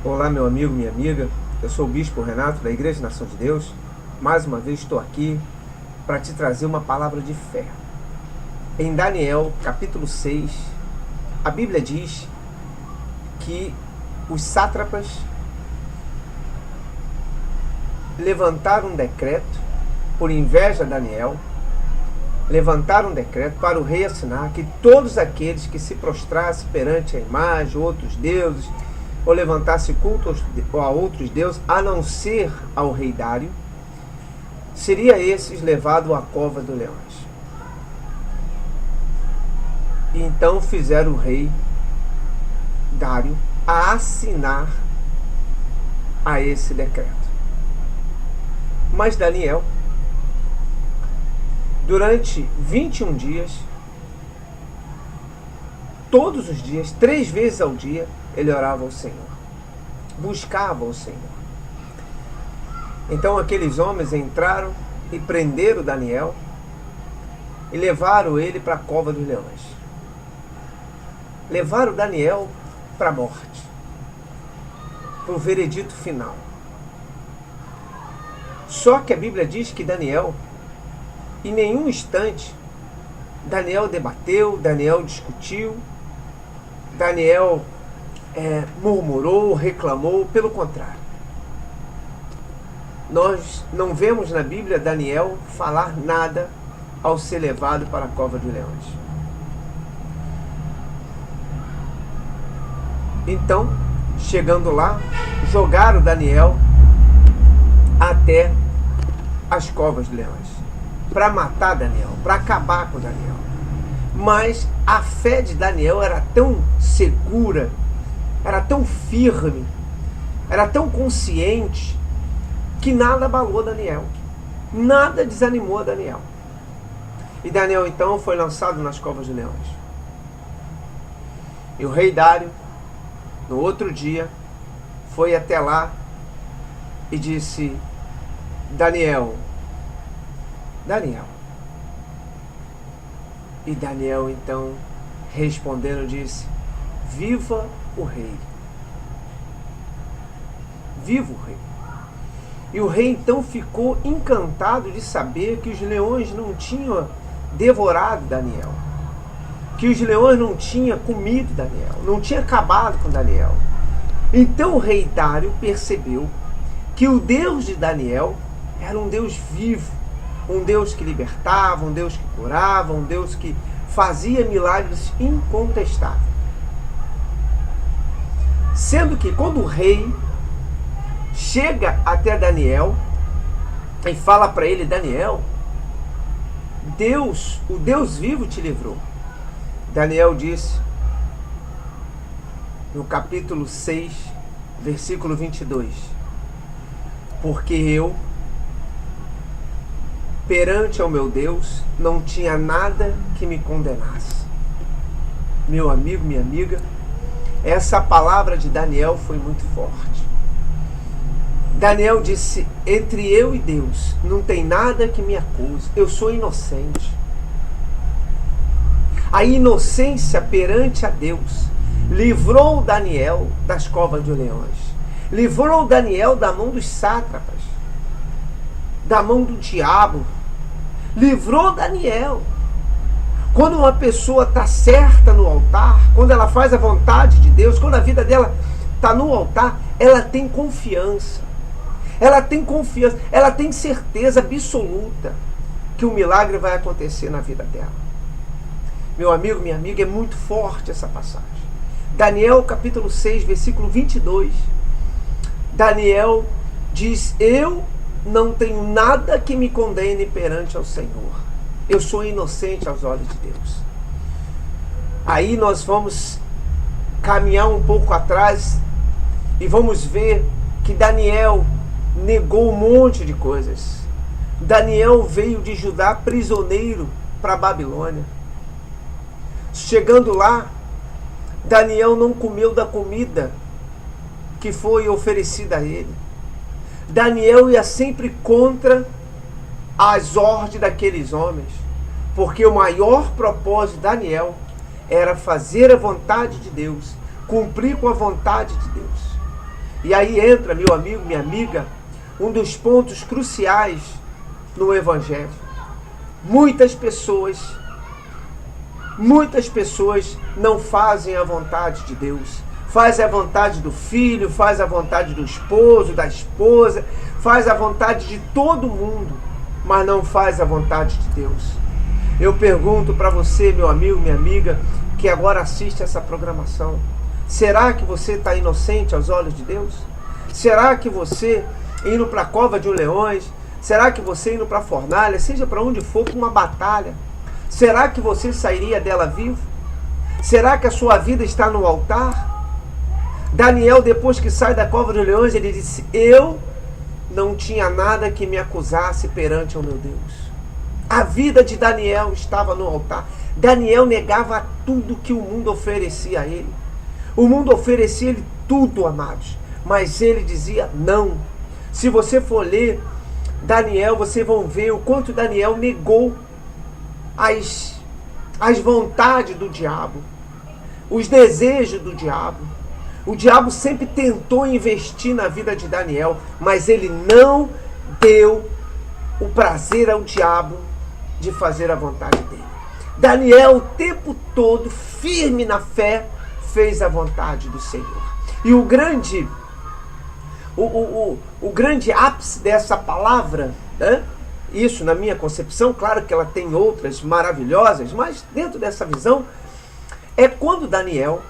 Olá, meu amigo, minha amiga. Eu sou o Bispo Renato, da Igreja Nação de Deus. Mais uma vez estou aqui para te trazer uma palavra de fé. Em Daniel, capítulo 6, a Bíblia diz que os sátrapas levantaram um decreto, por inveja de Daniel, levantaram um decreto para o rei assinar que todos aqueles que se prostrassem perante a imagem, outros deuses, ou levantasse culto a outros deuses, a não ser ao rei Dário, seria esses levado à cova dos leões. E então fizeram o rei Dário a assinar a esse decreto. Mas Daniel, durante 21 dias, todos os dias, 3 vezes ao dia, ele orava ao Senhor, buscava o Senhor. Então aqueles homens entraram e prenderam Daniel e levaram ele para a cova dos leões. Levaram Daniel para a morte, para o veredito final. Só que a Bíblia diz que Daniel, em nenhum instante, Daniel debateu, Daniel discutiu, Daniel murmurou, reclamou, pelo contrário. Nós não vemos na Bíblia Daniel falar nada ao ser levado para a cova dos leões. Então, chegando lá, jogaram Daniel até as covas dos leões, para matar Daniel, para acabar com Daniel. Mas a fé de Daniel era tão segura, era tão firme, era tão consciente, que nada abalou Daniel, nada desanimou Daniel. E Daniel então foi lançado nas covas de leões. E o rei Dário, no outro dia, foi até lá e disse: Daniel. E Daniel então, respondendo, disse: viva o rei. Viva o rei. E o rei então ficou encantado de saber que os leões não tinham devorado Daniel, que os leões não tinham comido Daniel, não tinham acabado com Daniel. Então o rei Dário percebeu que o Deus de Daniel era um Deus vivo, um Deus que libertava, um Deus que curava, um Deus que fazia milagres incontestáveis. Sendo que quando o rei chega até Daniel e fala para ele: Daniel, Deus, o Deus vivo te livrou. Daniel disse, no capítulo 6, versículo 22, porque eu, perante ao meu Deus, não tinha nada que me condenasse. Meu amigo, minha amiga, essa palavra de Daniel foi muito forte. Daniel disse: entre eu e Deus não tem nada que me acuse, eu sou inocente. A inocência perante a Deus livrou Daniel das covas dos leões, livrou Daniel da mão dos sátrapas, da mão do diabo, livrou Daniel. Quando uma pessoa está certa no altar, quando ela faz a vontade de Deus, quando a vida dela está no altar, ela tem confiança. Ela tem confiança, ela tem certeza absoluta que o milagre vai acontecer na vida dela. Meu amigo, minha amiga, é muito forte essa passagem. Daniel capítulo 6, versículo 22. Daniel diz: eu não tenho nada que me condene perante ao Senhor. Eu sou inocente aos olhos de Deus. Aí nós vamos caminhar um pouco atrás e vamos ver que Daniel negou um monte de coisas. Daniel veio de Judá prisioneiro para a Babilônia. Chegando lá, Daniel não comeu da comida que foi oferecida a ele. Daniel ia sempre contra as ordens daqueles homens, porque o maior propósito de Daniel era fazer a vontade de Deus, cumprir com a vontade de Deus. E aí entra, meu amigo, minha amiga, um dos pontos cruciais no Evangelho. Muitas pessoas não fazem a vontade de Deus. Faz a vontade do filho, faz a vontade do esposo, da esposa, faz a vontade de todo mundo, mas não faz a vontade de Deus. Eu pergunto para você, meu amigo, minha amiga, que agora assiste essa programação, será que você está inocente aos olhos de Deus? Será que você, indo para a cova de leões, será que você indo para a fornalha, seja para onde for, com uma batalha, será que você sairia dela vivo? Será que a sua vida está no altar? Daniel, depois que sai da cova dos leões, ele disse: eu não tinha nada que me acusasse perante o meu Deus. A vida de Daniel estava no altar. Daniel negava tudo que o mundo oferecia a ele. O mundo oferecia a ele tudo, amados, mas ele dizia não. Se você for ler Daniel, vocês vão ver o quanto Daniel negou as vontades do diabo, os desejos do diabo. O diabo sempre tentou investir na vida de Daniel, mas ele não deu o prazer ao diabo de fazer a vontade dele. Daniel, o tempo todo, firme na fé, fez a vontade do Senhor. E o grande ápice dessa palavra, né? Isso na minha concepção, claro que ela tem outras maravilhosas, mas dentro dessa visão, é quando Daniel,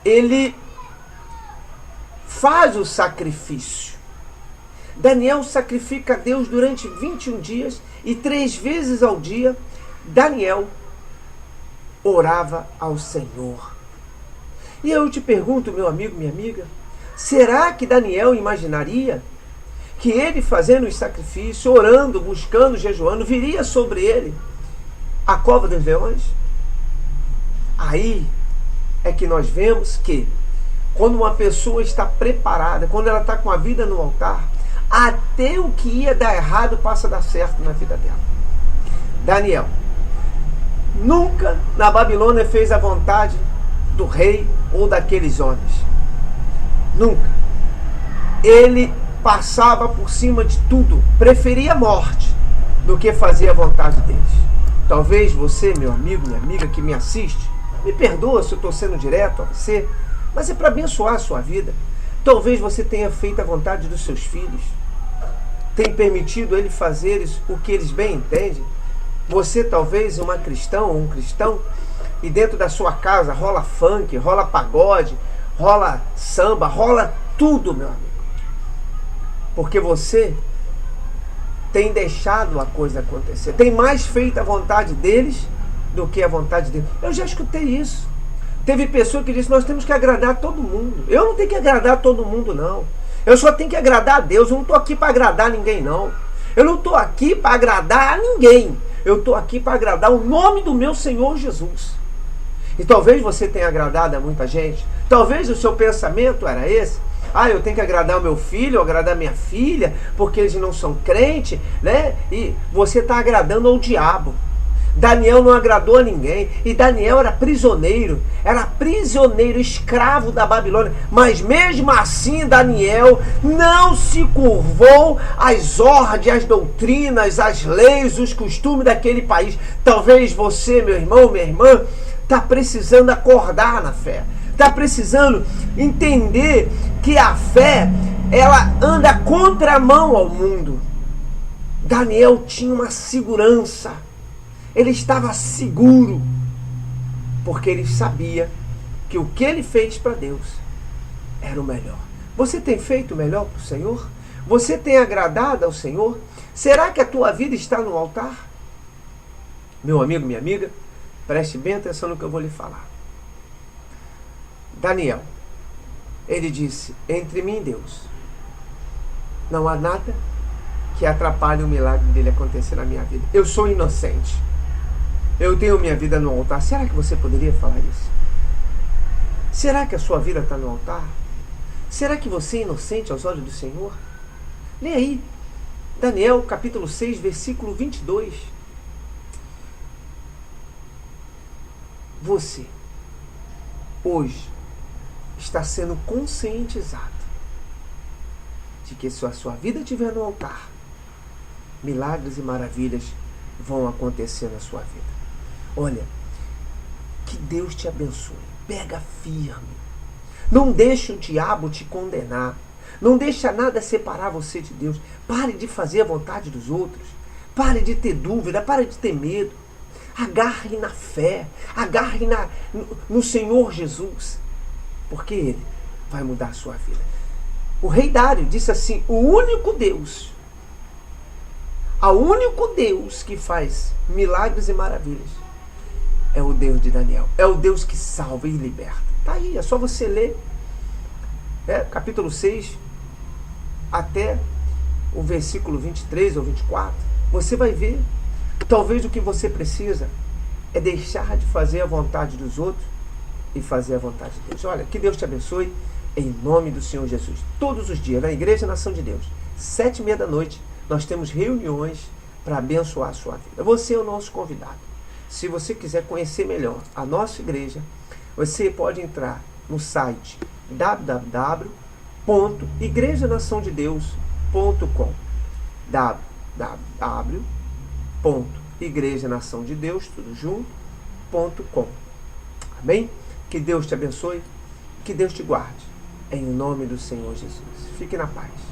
ele faz o sacrifício. Daniel sacrifica a Deus durante 21 dias e 3 vezes ao dia, Daniel orava ao Senhor. E eu te pergunto, meu amigo, minha amiga, será que Daniel imaginaria que ele fazendo o sacrifício, orando, buscando, jejuando, viria sobre ele a cova dos leões? Aí é que nós vemos que quando uma pessoa está preparada, quando ela está com a vida no altar, até o que ia dar errado passa a dar certo na vida dela. Daniel nunca na Babilônia fez a vontade do rei ou daqueles homens. Nunca. Ele passava por cima de tudo, preferia a morte do que fazer a vontade deles. Talvez você, meu amigo, minha amiga que me assiste, me perdoa se eu estou sendo direto a você, mas é para abençoar a sua vida. Talvez você tenha feito a vontade dos seus filhos, tem permitido eles fazerem o que eles bem entendem. Você talvez uma cristã ou um cristão, e dentro da sua casa rola funk, rola pagode, rola samba, rola tudo, meu amigo. Porque você tem deixado a coisa acontecer, tem mais feito a vontade deles do que a vontade deles. Eu já escutei isso. Teve pessoa que disse: nós temos que agradar todo mundo. Eu não tenho que agradar todo mundo, não. Eu só tenho que agradar a Deus. Eu não estou aqui para agradar ninguém, não. Eu não estou aqui para agradar a ninguém. Eu estou aqui para agradar o nome do meu Senhor Jesus. E talvez você tenha agradado a muita gente. Talvez o seu pensamento era esse: ah, eu tenho que agradar o meu filho, agradar a minha filha, porque eles não são crentes, né? E você está agradando ao diabo. Daniel não agradou a ninguém. E Daniel era prisioneiro, escravo da Babilônia. Mas mesmo assim Daniel não se curvou às ordens, às doutrinas, às leis, os costumes daquele país. Talvez você, meu irmão, minha irmã, está precisando acordar na fé. Está precisando entender que a fé, ela anda contramão ao mundo. Daniel tinha uma segurança. Ele estava seguro, porque ele sabia que o que ele fez para Deus era o melhor. Você tem feito o melhor para o Senhor? Você tem agradado ao Senhor? Será que a tua vida está no altar? Meu amigo, minha amiga, preste bem atenção no que eu vou lhe falar. Daniel, ele disse: entre mim e Deus não há nada que atrapalhe o milagre dele acontecer na minha vida. Eu sou inocente. Eu tenho minha vida no altar. Será que você poderia falar isso? Será que a sua vida está no altar? Será que você é inocente aos olhos do Senhor? Lê aí, Daniel capítulo 6, versículo 22. Você, hoje, está sendo conscientizado de que se a sua vida estiver no altar, milagres e maravilhas vão acontecer na sua vida. Olha, que Deus te abençoe. Pega firme. Não deixe o diabo te condenar. Não deixe nada separar você de Deus. Pare de fazer a vontade dos outros. Pare de ter dúvida, pare de ter medo. Agarre na fé, agarre no Senhor Jesus, porque Ele vai mudar a sua vida. O rei Dário disse assim: o único Deus que faz milagres e maravilhas é o Deus de Daniel, é o Deus que salva e liberta. Está aí, é só você ler capítulo 6 até o versículo 23 ou 24, você vai ver. Talvez o que você precisa é deixar de fazer a vontade dos outros e fazer a vontade de Deus. Olha, que Deus te abençoe em nome do Senhor Jesus. Todos os dias, na Igreja Nação de Deus, 7h30, nós temos reuniões para abençoar a sua vida. Você é o nosso convidado. Se você quiser conhecer melhor a nossa igreja, você pode entrar no site www.igrejanaçãodedeus.com www.igrejanaçãodedeus, tudo junto.com. Amém? Que Deus te abençoe, que Deus te guarde, em nome do Senhor Jesus. Fique na paz.